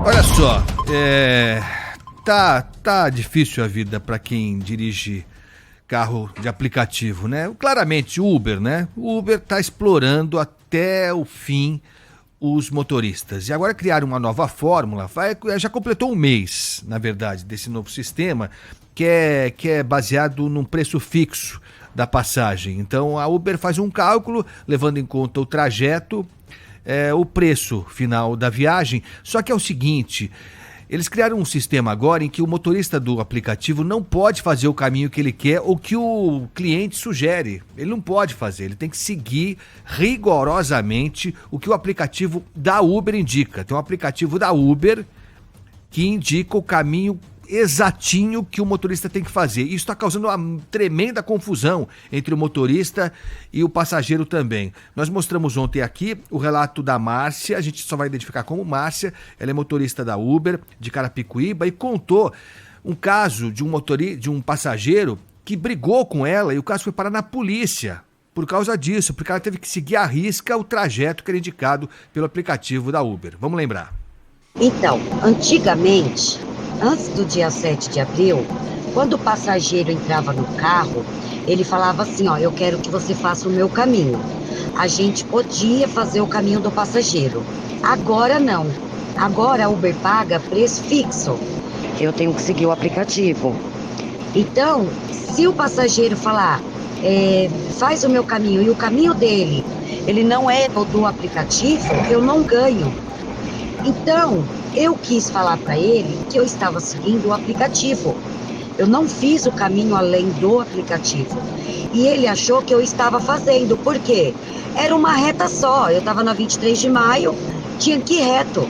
Olha só, tá difícil a vida para quem dirige carro de aplicativo, né? Claramente, Uber, né? O Uber tá explorando até o fim os motoristas. E agora criaram uma nova fórmula, já completou um mês, na verdade, desse novo sistema, que é baseado num preço fixo da passagem. Então a Uber faz um cálculo, levando em conta o trajeto, o preço final da viagem. Só que é o seguinte, eles criaram um sistema agora em que o motorista do aplicativo não pode fazer o caminho que ele quer ou que o cliente sugere. Ele não pode fazer, ele tem que seguir rigorosamente o que o aplicativo da Uber indica. Tem um aplicativo da Uber que indica o caminho exatinho que o motorista tem que fazer. Isso está causando uma tremenda confusão entre o motorista e o passageiro também. Nós mostramos ontem aqui o relato da Márcia, a gente só vai identificar como Márcia, ela é motorista da Uber de Carapicuíba e contou um caso de um passageiro que brigou com ela e o caso foi parar na polícia por causa disso, porque ela teve que seguir à risca o trajeto que era indicado pelo aplicativo da Uber. Vamos lembrar. Então, antigamente, antes do dia 7 de abril, quando o passageiro entrava no carro, ele falava assim, eu quero que você faça o meu caminho. A gente podia fazer o caminho do passageiro. Agora não. Agora a Uber paga preço fixo. Eu tenho que seguir o aplicativo. Então, se o passageiro falar, faz o meu caminho e o caminho dele, ele não é do aplicativo, eu não ganho. Então, eu quis falar para ele que eu estava seguindo o aplicativo. Eu não fiz o caminho além do aplicativo. E ele achou que eu estava fazendo. Por quê? Era uma reta só. Eu estava na 23 de maio, tinha que ir reto.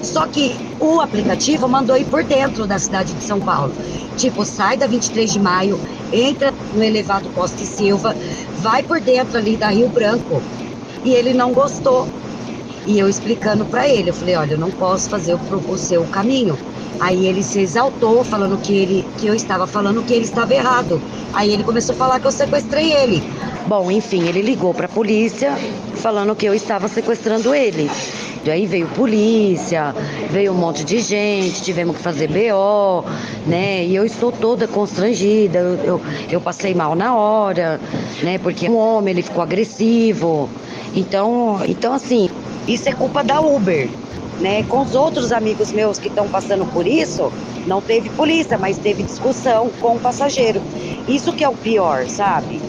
Só que o aplicativo mandou ir por dentro da cidade de São Paulo. Tipo, sai da 23 de maio, entra no elevado Costa e Silva, vai por dentro ali da Rio Branco. E ele não gostou. E eu explicando pra ele, eu falei, olha, eu não posso fazer o seu caminho. Aí ele se exaltou, falando que eu estava falando que ele estava errado. Aí ele começou a falar que eu sequestrei ele. Bom, enfim, ele ligou pra polícia, falando que eu estava sequestrando ele. E aí veio polícia, veio um monte de gente, tivemos que fazer BO, né? E eu estou toda constrangida, eu passei mal na hora, né? Porque um homem, ele ficou agressivo. Então assim, isso é culpa da Uber, né? Com os outros amigos meus que estão passando por isso, não teve polícia, mas teve discussão com o passageiro. Isso que é o pior, sabe?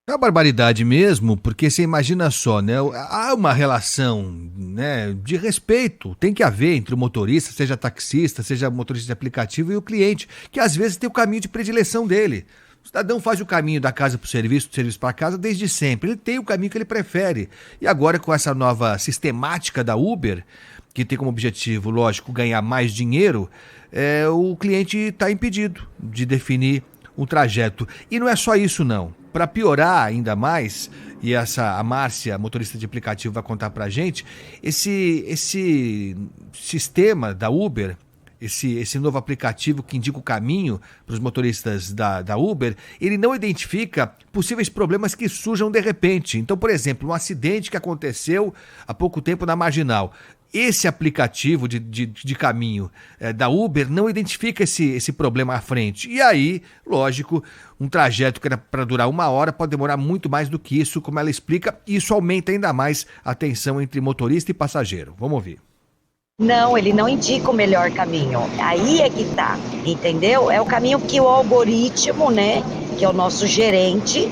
É uma barbaridade mesmo, porque você imagina só, né? Há uma relação, né, de respeito, tem que haver entre o motorista, seja taxista, seja motorista de aplicativo e o cliente, que às vezes tem o caminho de predileção dele. O cidadão faz o caminho da casa para o serviço, do serviço para casa desde sempre. Ele tem o caminho que ele prefere. E agora com essa nova sistemática da Uber, que tem como objetivo, lógico, ganhar mais dinheiro, o cliente está impedido de definir um trajeto. E não é só isso não. Para piorar ainda mais, e a Márcia, motorista de aplicativo, vai contar para a gente, esse sistema da Uber, esse novo aplicativo que indica o caminho para os motoristas da Uber, ele não identifica possíveis problemas que surjam de repente. Então, por exemplo, um acidente que aconteceu há pouco tempo na Marginal. Esse aplicativo de caminho da Uber não identifica esse problema à frente. E aí, lógico, um trajeto que era para durar 1 hora pode demorar muito mais do que isso, como ela explica, e isso aumenta ainda mais a tensão entre motorista e passageiro. Vamos ouvir. Não, ele não indica o melhor caminho. Aí é que tá, entendeu? É o caminho que o algoritmo, né, que é o nosso gerente,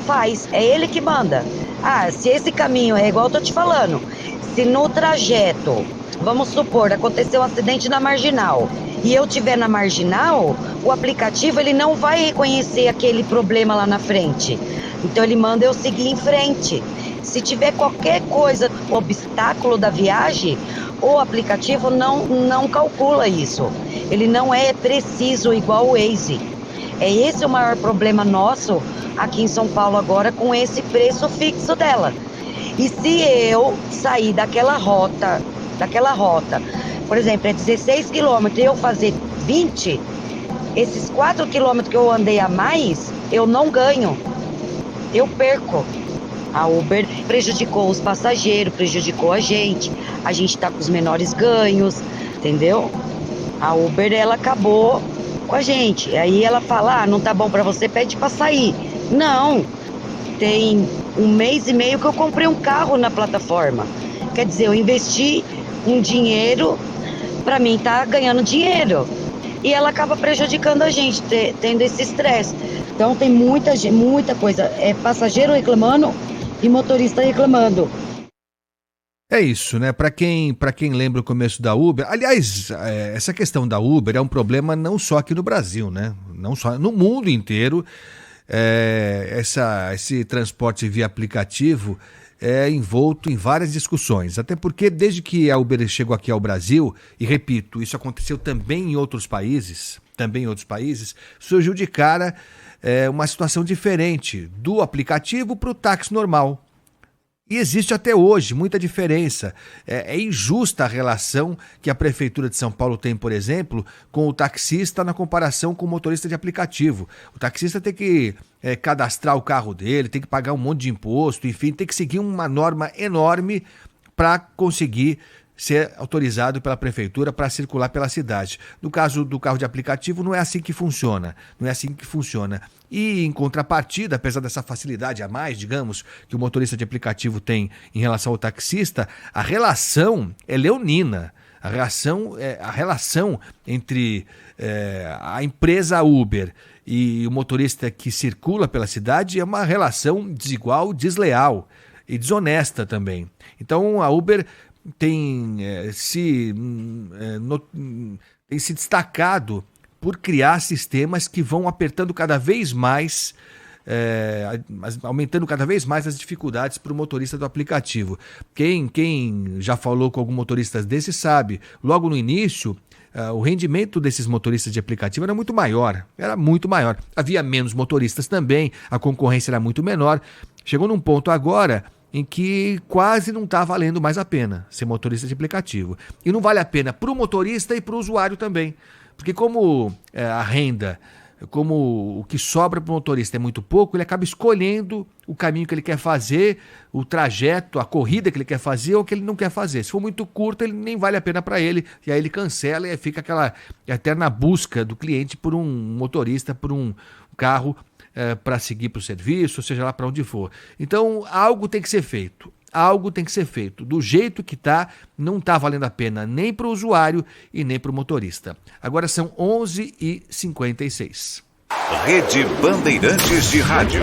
faz. É ele que manda. Se esse caminho é igual eu tô te falando, se no trajeto, vamos supor, aconteceu um acidente na Marginal, e eu estiver na Marginal, o aplicativo ele não vai reconhecer aquele problema lá na frente. Então ele manda eu seguir em frente. Se tiver qualquer coisa, obstáculo da viagem, o aplicativo não calcula isso. Ele não é preciso igual o Waze. É esse o maior problema nosso aqui em São Paulo agora com esse preço fixo dela. E se eu sair daquela rota, por exemplo, é 16 quilômetros e eu fazer 20, esses 4 quilômetros que eu andei a mais, eu não ganho. Eu perco. A Uber, prejudicou os passageiros, prejudicou a gente tá com os menores ganhos, entendeu? A Uber, ela acabou com a gente. Aí ela fala, não tá bom pra você, pede pra sair. Não, tem 1 mês e meio que eu comprei um carro na plataforma. Quer dizer, eu investi um dinheiro pra mim tá ganhando dinheiro. E ela acaba prejudicando a gente, tendo esse estresse. Então tem muita coisa, passageiro reclamando e motorista reclamando. É isso, né? Para quem lembra o começo da Uber, aliás, essa questão da Uber é um problema não só aqui no Brasil, né? Não só no mundo inteiro. Esse transporte via aplicativo é envolto em várias discussões, até porque desde que a Uber chegou aqui ao Brasil, e repito, isso aconteceu também em outros países, surgiu de cara uma situação diferente do aplicativo para o táxi normal. E existe até hoje muita diferença. É injusta a relação que a Prefeitura de São Paulo tem, por exemplo, com o taxista na comparação com o motorista de aplicativo. O taxista tem que cadastrar o carro dele, tem que pagar um monte de imposto, enfim, tem que seguir uma norma enorme para conseguir ser autorizado pela Prefeitura para circular pela cidade. No caso do carro de aplicativo, não é assim que funciona. E, em contrapartida, apesar dessa facilidade a mais, digamos, que o motorista de aplicativo tem em relação ao taxista, a relação é leonina. A relação entre a empresa Uber e o motorista que circula pela cidade é uma relação desigual, desleal e desonesta também. Então, a Uber tem se destacado por criar sistemas que vão apertando cada vez mais, aumentando cada vez mais as dificuldades para o motorista do aplicativo. Quem já falou com algum motorista desse sabe, logo no início, o rendimento desses motoristas de aplicativo era muito maior. Havia menos motoristas também, a concorrência era muito menor. Chegou num ponto agora em que quase não está valendo mais a pena ser motorista de aplicativo. E não vale a pena para o motorista e para o usuário também. Porque como a renda, como o que sobra para o motorista é muito pouco, ele acaba escolhendo o caminho que ele quer fazer, o trajeto, a corrida que ele quer fazer ou que ele não quer fazer. Se for muito curto, ele nem vale a pena para ele. E aí ele cancela e fica aquela eterna busca do cliente por um motorista, por um carro para seguir para o serviço, seja lá para onde for. Então, algo tem que ser feito. Do jeito que está, não está valendo a pena nem para o usuário e nem para o motorista. Agora são 11h56. Rede Bandeirantes de Rádio.